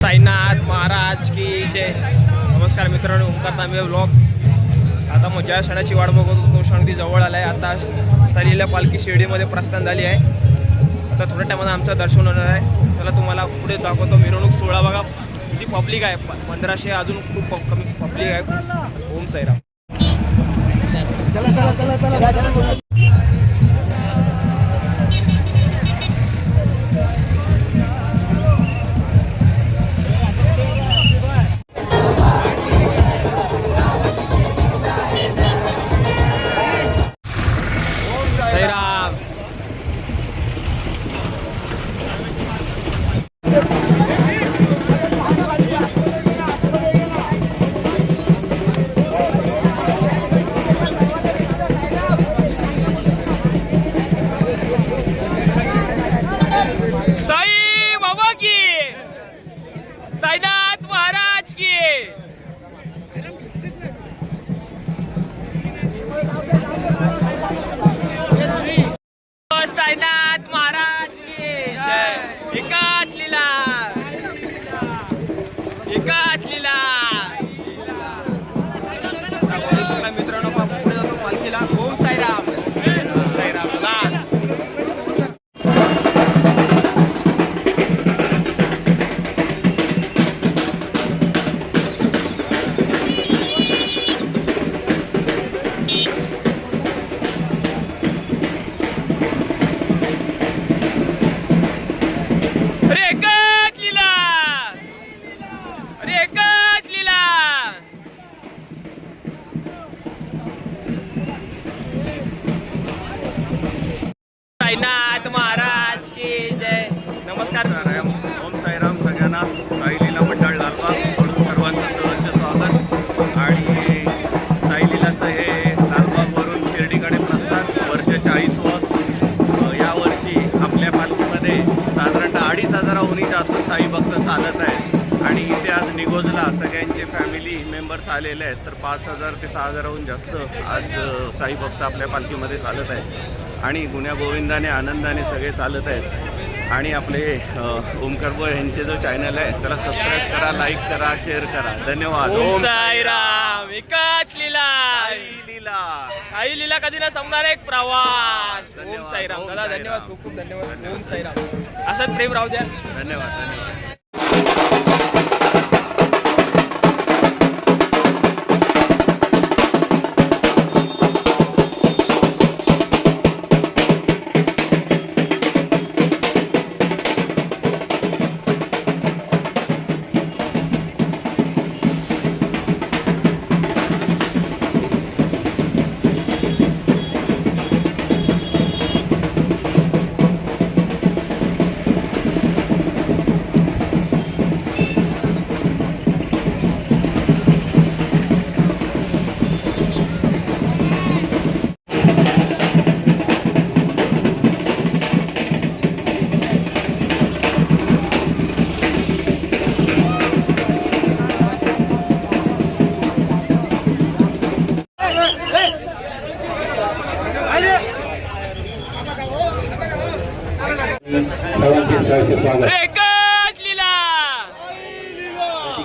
साईनाथ महाराज की जय। नमस्कार मित्रांनो, ओमकार तांबे व्लॉग। आता मग ज्या सणाची वाट बघतो तो क्षण ती जवळ आला आहे। आता साईलीला पालखी शिर्डीमध्ये प्रस्थान झाली आहे। आता थोड्या टायमात आमचं दर्शन होणार आहे। चला तुम्हाला पुढे दाखवतो मिरवणूक सोहळा। बघा किती पब्लिक आहे, 1500 अजून खूप कमी पब्लिक आहे। ओम साईराम। चला चला चला चला साईनाथ महाराज की। साईनाथ महाराज की जय। एकाच लीला, एकाच लीला। मित्रांनो पुढे जातो पालखीला। ओम साईराम, साईराम। साईनाथ महाराज की जय। नमस्कार। ओम साईराम सगळ्यांना। साईलीला मंडळ लालबाग म्हणून सर्वांचं सहर्ष स्वागत। आणि साईलीलाचं हे लालबागवरून शिर्डीकडे प्रस्थान वर्ष 40वं। यावर्षी आपल्या पालखीमध्ये साधारणतः 2500हूनही जास्त साई भक्त चालत आहेत। आणि इथे आज निगोजला सगळ्यांचे फॅमिली मेंबर्स आलेले आहेत। तर 5000 ते 6000हून जास्त आज साई भक्त आपल्या पालखीमध्ये चालत आहेत। आणि गुण्या गोविंदाने आनंदाने सगळे चालत आहेत। आणि आपले ओमकार बुवा यांचे जो चॅनल आहे त्याला सबस्क्राईब करा, लाईक करा, शेअर करा। धन्यवाद। ओम साईराम। एकाच लीला, लीला साई लीला कधी ना संपणार एक प्रवास। ओम साईराम दादा, धन्यवाद, खूप खूप धन्यवाद। ओम साईराम। असंच प्रेम राहू द्या। धन्यवाद धन्यवाद।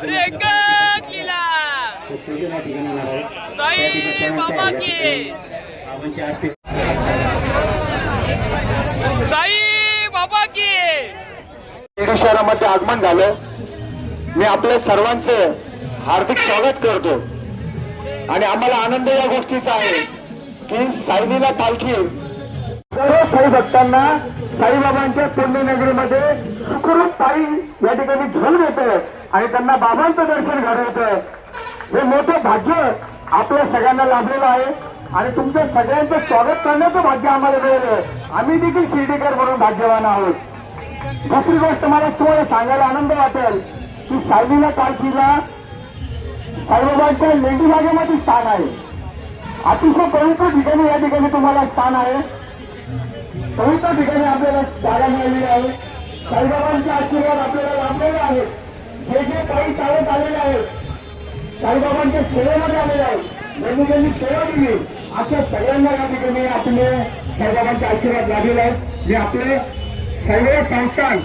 रेखत लीला साई बाबा की साई बाबा की शिर्डी शहरामध्ये आगमन झालं. मी आपल्या सर्वांचे हार्दिक स्वागत करतो आणि आम्हाला आनंद या गोष्टीचा आहे की साईलीला पालखी सर्व साई भक्तांना साईबाबांच्या पुण्यनगरीमध्ये सुखरूप पायी या ठिकाणी घेऊन येतोय आणि त्यांना बाबांचं दर्शन घडवतोय. हे मोठं भाग्य आपल्या सगळ्यांना लाभलेलं आहे आणि तुमच्या सगळ्यांचं स्वागत करण्याचं भाग्य आम्हाला मिळालं. आम्ही देखील शिर्डीकर म्हणून भाग्यवान आहोत. दुसरी गोष्ट मला तुम्हाला सांगायला आनंद वाटेल की साईलीला पालखीला साईबाबांच्या लेंडी जागेमध्ये स्थान आहे. अतिशय पवित्र ठिकाणी या ठिकाणी तुम्हाला स्थान आहे. पवित्र ठिकाणी आपल्याला जागा मिळालेली आहे. साईबाबांचे आशीर्वाद आपल्याला लाभलेले आहेत. जे जे काही चालत आलेले आहेत साईबाबांच्या सेवेमध्ये आलेले आहेत ज्यांनी त्यांनी सेवा दिली अशा सगळ्यांना या ठिकाणी आपले साईबाबांचे आशीर्वाद लाभलेले आहेत. जे आपले साईबाबा संस्थान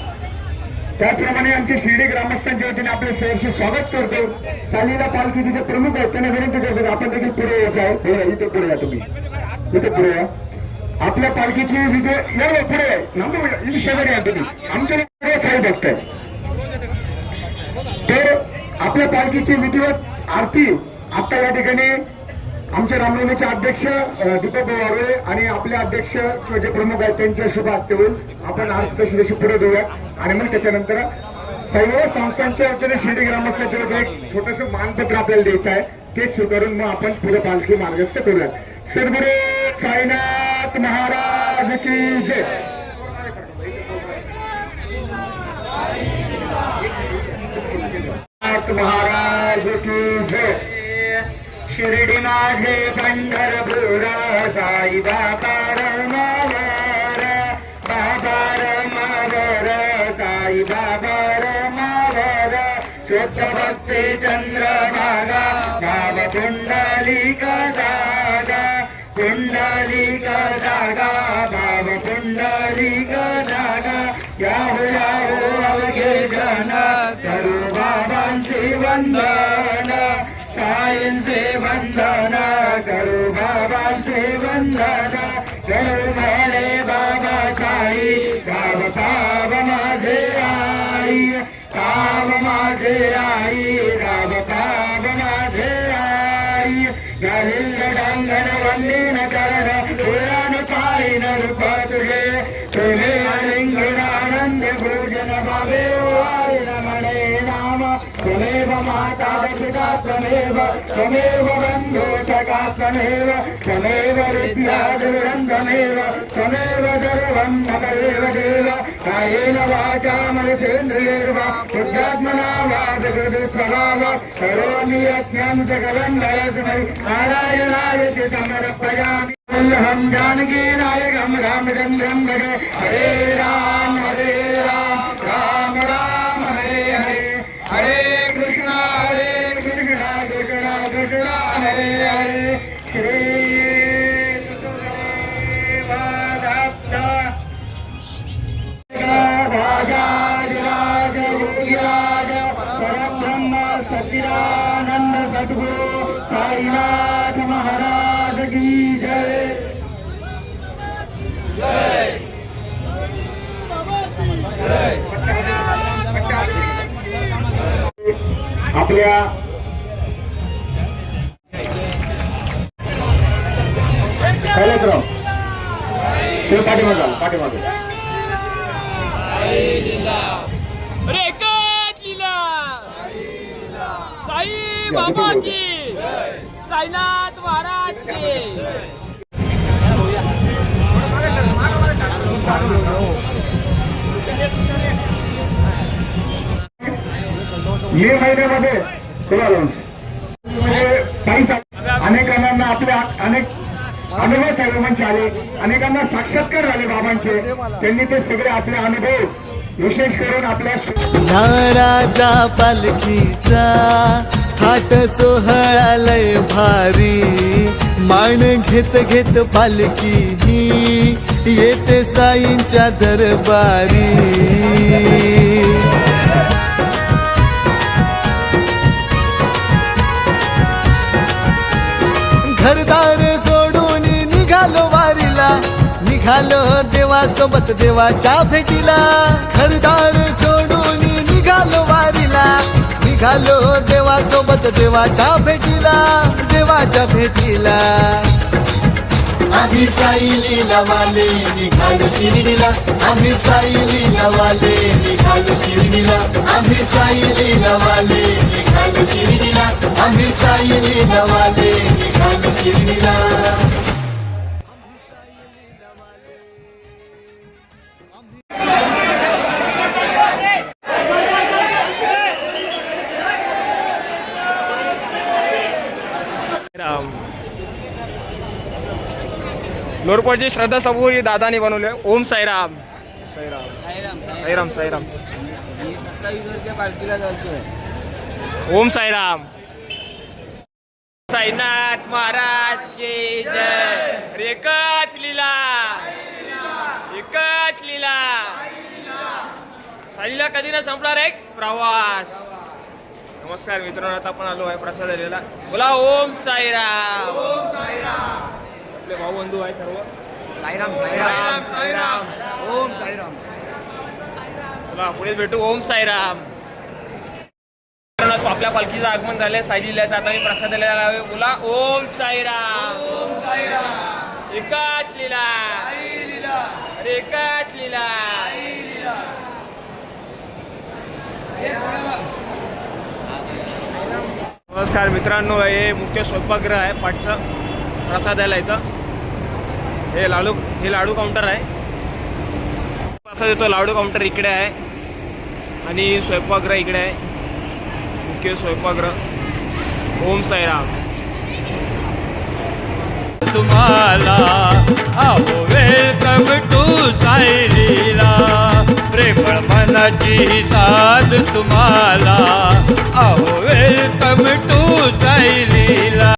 त्याप्रमाणे आमचे शिर्डी ग्रामस्थांच्या वतीने आपले सहर्ष स्वागत करतो. साईलीला पालखीचे जे प्रमुख आहेत त्यांना विनंती करतो आपण देखील पुढे यायचं. इथे पुढे या तुम्ही इथे पुढे या. आपल्या पालखीची विधी या पुढे नंतर शेजारी या तुम्ही आमच्या साई भक्त आहे तर आपल्या पालखीची विधिवत आरती आता या ठिकाणी आमचे रामनवमीचे अध्यक्ष दीपक बोवारे आणि आपले अध्यक्ष किंवा जे प्रमुख आहेत त्यांच्या शुभ हस्ते होईल. आपण आरती तशी तशी पुढे देऊया आणि मग त्याच्यानंतर साईबाबा संस्थांच्या वतीने शिर्डी ग्रामस्थांच्या वतीने एक छोटस मानपत्र आपल्याला द्यायचं आहे ते स्वीकारून मग आपण पुढे पालखी मार्गस्थ करूया. सद्गुरू साईनाथ महाराज की जय. महाराज की जय. शिर्डी माझे पंढरपूर साई बाबा रमावर बाबा रमावर साई बाबा रमावर शुद्ध भक्ती चंद्रभागा भाव पुंडलिका जागा पुंडलिका जागा भाव पुंडलिका जागा याहो याहो अवघे जन करू बाबांचे वंदन साईंचे वंदन करू बाबांचे वंदन करू म्हणे बाबा साई गाव पाव माझे आई पाव माझे आई गाव पाव माझे आई गाहिल डांगण वंदीन चरण पुराण पायीन रूप तुझे तुझे लिंगण आनंद भोजन बाबे वारीन म्हणे नाम त्वमेव माता पिता त्वमेव त्वमेव बंधु सखा त्वमेव त्वमेव विद्या दुरंतमेव त्वमेव सर्वं ममदेव देव कायेन वाचा मनसेन्द्रियैर्वा बुद्ध्यात्मना वा विकृतिस्वभाव करोमि यज्ञं सकलं परस्मै नारायणाय समर्पयामि. हम जानकी नायकं रामचन्द्रं भजे हरे राम राम राम हरे हरे हरे कृष्णा कृष्णा कृष्णा हरे हरे. श्री सुखदेवदत्त राजाधिराज योगीराज परब्रह्म सच्चिदानंद सद्गुरु साईनाथ महाराज की जय. आपल्या कैलासराव ते पाठीमागे रेखत लीला साई बाबा की साईनाथ महाराज की. मे महिन्यामध्ये अनेकांना आपल्या अनेक अनुभव साहेबांचे आले अनेकांना साक्षात्कार झाले बाबांचे त्यांनी ते सगळे आपले अनुभव विशेष करून आपल्या राजा पालखीचा थाट सोहळा लय भारी मान घेत घेत पालखी ही येते साईंच्या दरबारी. निघालो देवासोबत देवाच्या भेटीला घरदार सोडून निघालो वारीला निघालो देवासोबत देवाच्या भेटीला आम्ही साईलीला वाले निघालो शिर्डीला आम्ही साईलीला वाले निघालो शिर्डीला आम्ही साईलीला वाले निघालो शिर्डीला आम्ही साईलीला वाले निघालो शिर्डीला लोरकोटची श्रद्धा सबूर ही दादानी बनवले. ओम साईराम साईराम साईराम साईराम ओम साईराम. साईनाथ महाराज की जय. एकच लीला एकच लीला. साईला कधी ना संपणार एक प्रवास. नमस्कार मित्रांनो, आता आपण आलो आहे प्रसाद आलेला. बोला ओम साईराम. ओम साईराम. आपले भाऊ बंधू आहे सर्व. साईराम साईराम साईराम. ओम साईराम. चला पुढे भेटू. ओम साईराम. आपल्या पालखीचं आगमन झालंय साईलीलाचं. आता मी प्रसाद आलेला आहे. बोला ओम साईराम. ओम साईराम. एकाच लीला अरे एकाच लीला. नमस्कार मित्रांनो, हे मुख्य स्वयंपाकगृह आहे पाठचं प्रसादालयाचं. हे लाडू काउंटर आहे. प्रसाद येतो. लाडू काउंटर इकडे आहे आणि स्वयंपाकगृह इकडे आहे. मुख्य स्वयंपाकगृह. ओम साईराम. तुम्हाला आओ वेलकम टू साईलीला. प्रेमळ मनाची साथ तुम्हाला